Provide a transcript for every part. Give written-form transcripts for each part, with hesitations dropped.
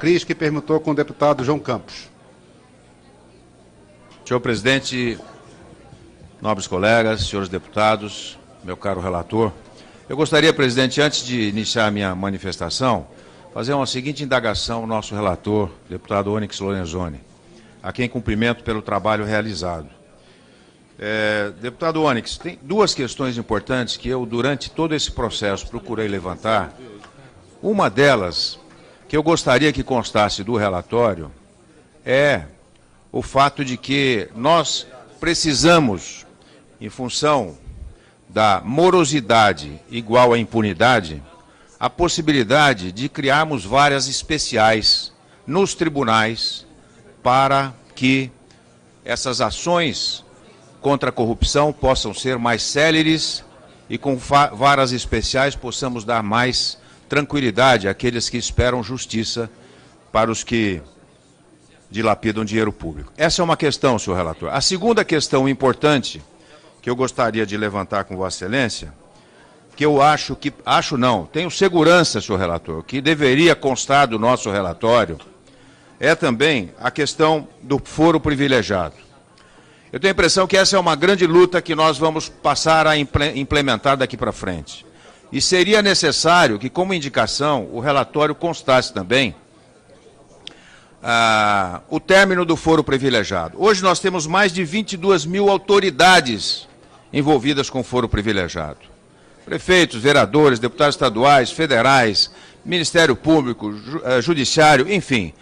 Cris, que perguntou com o deputado João Campos. Senhor presidente, nobres colegas, senhores deputados, meu caro relator, eu gostaria, presidente, antes de iniciar a minha manifestação, fazer uma seguinte indagação ao nosso relator, deputado Onyx Lorenzoni, a quem cumprimento pelo trabalho realizado. Deputado Onyx, tem duas questões importantes que eu, durante todo esse processo, procurei levantar. Uma delas, que eu gostaria que constasse do relatório, é o fato de que nós precisamos, em função da morosidade igual à impunidade, a possibilidade de criarmos varas especiais nos tribunais para que essas ações contra a corrupção possam ser mais céleres e com varas especiais possamos dar mais tranquilidade àqueles que esperam justiça para os que dilapidam dinheiro público. Essa é uma questão, senhor relator. A segunda questão importante que eu gostaria de levantar com Vossa Excelência, que eu tenho segurança, senhor relator, que deveria constar do nosso relatório, é também a questão do foro privilegiado. Eu tenho a impressão que essa é uma grande luta que nós vamos passar a implementar daqui para frente. E seria necessário que, como indicação, o relatório constasse também o término do foro privilegiado. Hoje nós temos mais de 22 mil autoridades envolvidas com foro privilegiado. Prefeitos, vereadores, deputados estaduais, federais, Ministério Público, Judiciário, enfim.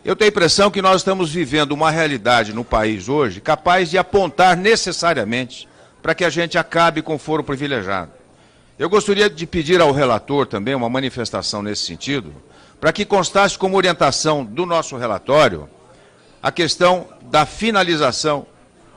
Eu tenho a impressão que nós estamos vivendo uma realidade no país hoje capaz de apontar necessariamente para que a gente acabe com o foro privilegiado. Eu gostaria de pedir ao relator também uma manifestação nesse sentido, para que constasse como orientação do nosso relatório a questão da finalização,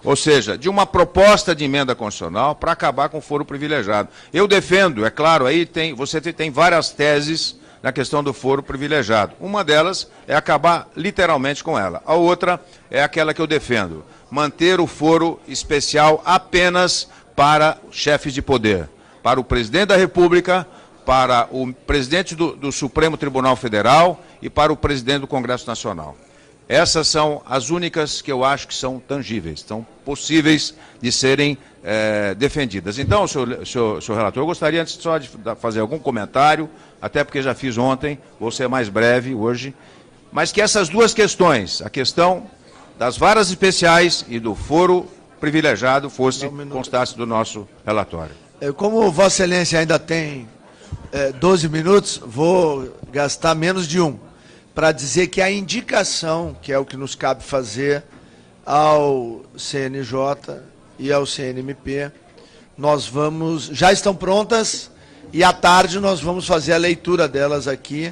ou seja, de uma proposta de emenda constitucional para acabar com o foro privilegiado. Eu defendo, é claro, aí você tem várias teses na questão do foro privilegiado. Uma delas é acabar literalmente com ela. A outra é aquela que eu defendo, manter o foro especial apenas para chefes de poder, para o presidente da República, para o presidente do Supremo Tribunal Federal e para o presidente do Congresso Nacional. Essas são as únicas que eu acho que são tangíveis, são possíveis de serem defendidas. Então, senhor relator, eu gostaria antes só de fazer algum comentário, até porque já fiz ontem, vou ser mais breve hoje, mas que essas duas questões, a questão das varas especiais e do foro privilegiado, constasse do nosso relatório. Como Vossa Excelência ainda tem 12 minutos, vou gastar menos de um, para dizer que a indicação, que é o que nos cabe fazer ao CNJ e ao CNMP, já estão prontas e à tarde nós vamos fazer a leitura delas aqui,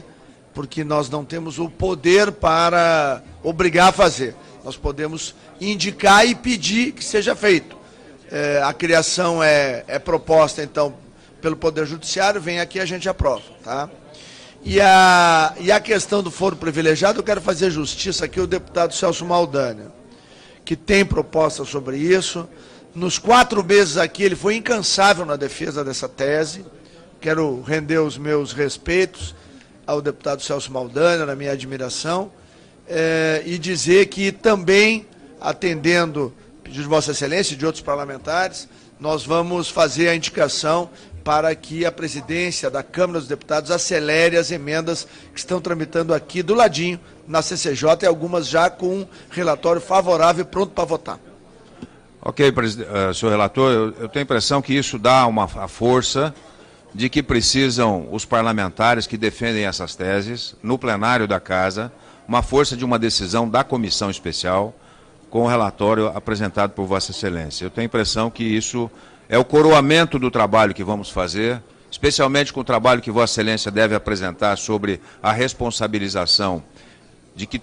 porque nós não temos o poder para obrigar a fazer. Nós podemos indicar e pedir que seja feito. A criação é proposta, então, pelo Poder Judiciário, vem aqui e a gente aprova, tá? E a questão do foro privilegiado, eu quero fazer justiça aqui ao deputado Celso Maldânio, que tem proposta sobre isso. Nos 4 meses aqui, ele foi incansável na defesa dessa tese. Quero render os meus respeitos ao deputado Celso Maldânio, na minha admiração, e dizer que também, atendendo o pedido de Vossa Excelência e de outros parlamentares, nós vamos fazer a indicação para que a presidência da Câmara dos Deputados acelere as emendas que estão tramitando aqui do ladinho, na CCJ, e algumas já com um relatório favorável e pronto para votar. Ok, senhor relator, eu tenho a impressão que isso dá a força de que precisam os parlamentares que defendem essas teses, no plenário da Casa, uma força de uma decisão da comissão especial, com o relatório apresentado por Vossa Excelência. Eu tenho a impressão que isso é o coroamento do trabalho que vamos fazer, especialmente com o trabalho que Vossa Excelência deve apresentar sobre a responsabilização de que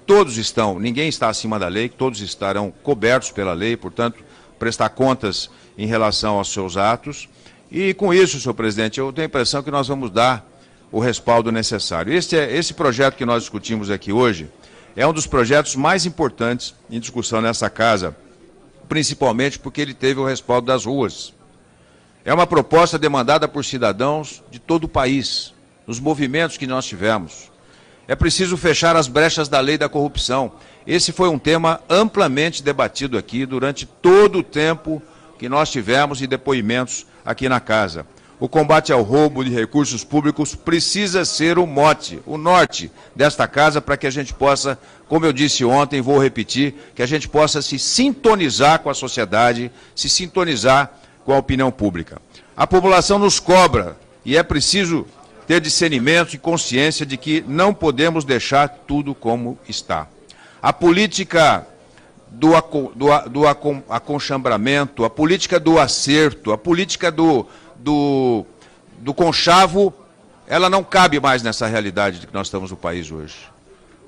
ninguém está acima da lei, que todos estarão cobertos pela lei, portanto, prestar contas em relação aos seus atos. E com isso, senhor presidente, eu tenho a impressão que nós vamos dar o respaldo necessário. Esse projeto que nós discutimos aqui hoje é um dos projetos mais importantes em discussão nessa Casa, principalmente porque ele teve o respaldo das ruas. É uma proposta demandada por cidadãos de todo o país, nos movimentos que nós tivemos. É preciso fechar as brechas da lei da corrupção. Esse foi um tema amplamente debatido aqui durante todo o tempo que nós tivemos de depoimentos aqui na casa. O combate ao roubo de recursos públicos precisa ser o mote, o norte desta casa, para que a gente possa, como eu disse ontem, vou repetir, que a gente possa se sintonizar com a sociedade, se sintonizar com a opinião pública. A população nos cobra e é preciso ter discernimento e consciência de que não podemos deixar tudo como está. A política do aconchambramento, a política do acerto, a política do conchavo, ela não cabe mais nessa realidade que nós estamos no país hoje.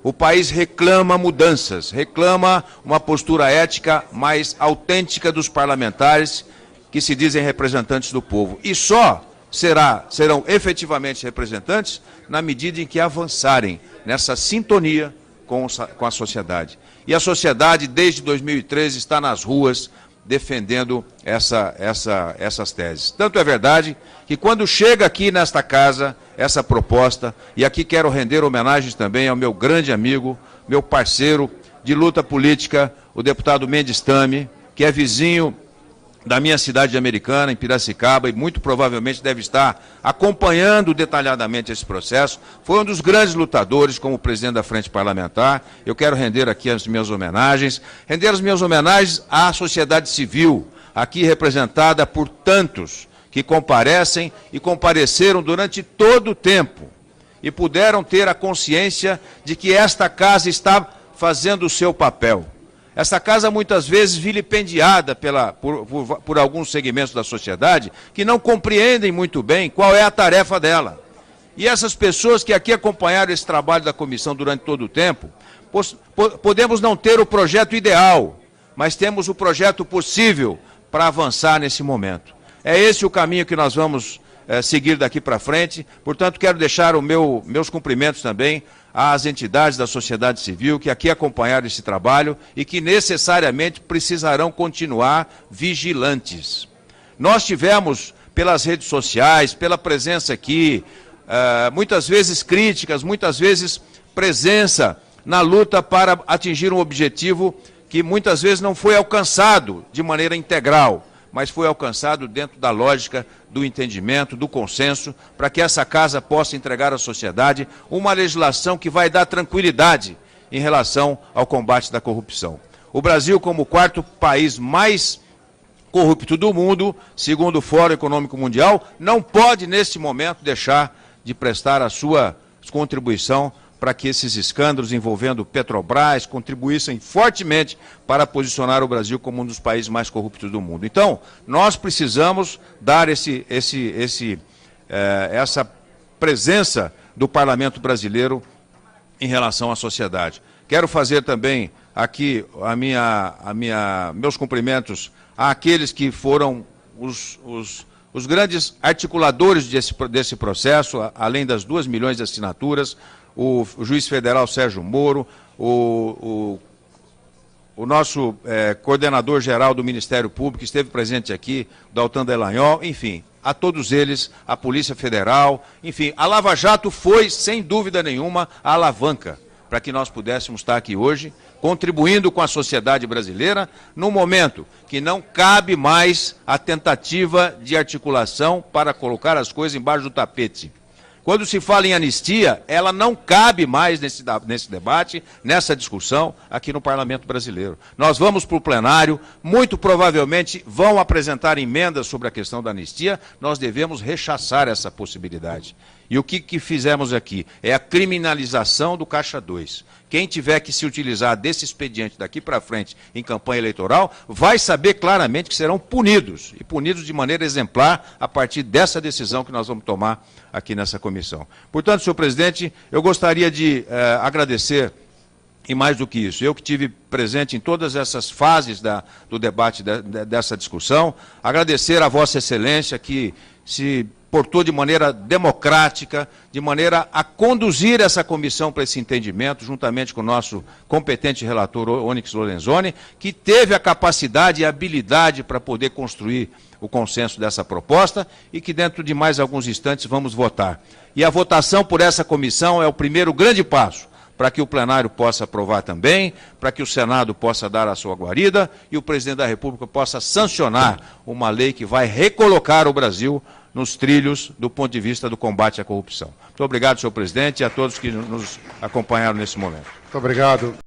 O país reclama mudanças, reclama uma postura ética mais autêntica dos parlamentares que se dizem representantes do povo. E só serão efetivamente representantes na medida em que avançarem nessa sintonia com a sociedade. E a sociedade, desde 2013, está nas ruas defendendo essas teses. Tanto é verdade que quando chega aqui nesta casa essa proposta, e aqui quero render homenagens também ao meu grande amigo, meu parceiro de luta política, o deputado Mendes Tame, que é vizinho da minha cidade de Americana, em Piracicaba, e muito provavelmente deve estar acompanhando detalhadamente esse processo. Foi um dos grandes lutadores como presidente da Frente Parlamentar. Eu quero render aqui as minhas homenagens. Render as minhas homenagens à sociedade civil, aqui representada por tantos que comparecem e compareceram durante todo o tempo e puderam ter a consciência de que esta casa está fazendo o seu papel. Essa casa muitas vezes vilipendiada por alguns segmentos da sociedade que não compreendem muito bem qual é a tarefa dela. E essas pessoas que aqui acompanharam esse trabalho da comissão durante todo o tempo, podemos não ter o projeto ideal, mas temos o projeto possível para avançar nesse momento. É esse o caminho que nós vamos seguir daqui para frente. Portanto, quero deixar meus cumprimentos também às entidades da sociedade civil que aqui acompanharam esse trabalho e que necessariamente precisarão continuar vigilantes. Nós tivemos, pelas redes sociais, pela presença aqui, muitas vezes críticas, muitas vezes presença na luta para atingir um objetivo que muitas vezes não foi alcançado de maneira integral, mas foi alcançado dentro da lógica do entendimento, do consenso, para que essa casa possa entregar à sociedade uma legislação que vai dar tranquilidade em relação ao combate da corrupção. O Brasil, como o quarto país mais corrupto do mundo, segundo o Fórum Econômico Mundial, não pode, neste momento, deixar de prestar a sua contribuição para que esses escândalos envolvendo Petrobras contribuíssem fortemente para posicionar o Brasil como um dos países mais corruptos do mundo. Então, nós precisamos dar essa presença do Parlamento brasileiro em relação à sociedade. Quero fazer também aqui meus cumprimentos àqueles que foram os grandes articuladores desse processo, além das 2 milhões de assinaturas, o juiz federal Sérgio Moro, o nosso coordenador-geral do Ministério Público, que esteve presente aqui, Daltan Dallagnol, enfim, a todos eles, a Polícia Federal, enfim, a Lava Jato foi, sem dúvida nenhuma, a alavanca para que nós pudéssemos estar aqui hoje, contribuindo com a sociedade brasileira, num momento que não cabe mais a tentativa de articulação para colocar as coisas embaixo do tapete. Quando se fala em anistia, ela não cabe mais nesse debate, nessa discussão aqui no Parlamento brasileiro. Nós vamos para o plenário, muito provavelmente vão apresentar emendas sobre a questão da anistia, nós devemos rechaçar essa possibilidade. E o que fizemos aqui? É a criminalização do Caixa 2. Quem tiver que se utilizar desse expediente daqui para frente em campanha eleitoral, vai saber claramente que serão punidos, e punidos de maneira exemplar a partir dessa decisão que nós vamos tomar aqui nessa comissão. Portanto, senhor presidente, eu gostaria de agradecer, e mais do que isso, eu que estive presente em todas essas fases do debate dessa discussão, agradecer a Vossa Excelência que se portou de maneira democrática, de maneira a conduzir essa comissão para esse entendimento, juntamente com o nosso competente relator Onyx Lorenzoni, que teve a capacidade e a habilidade para poder construir o consenso dessa proposta e que dentro de mais alguns instantes vamos votar. E a votação por essa comissão é o primeiro grande passo para que o plenário possa aprovar também, para que o Senado possa dar a sua guarida e o presidente da República possa sancionar uma lei que vai recolocar o Brasil nos trilhos do ponto de vista do combate à corrupção. Muito obrigado, senhor presidente, e a todos que nos acompanharam nesse momento. Muito obrigado.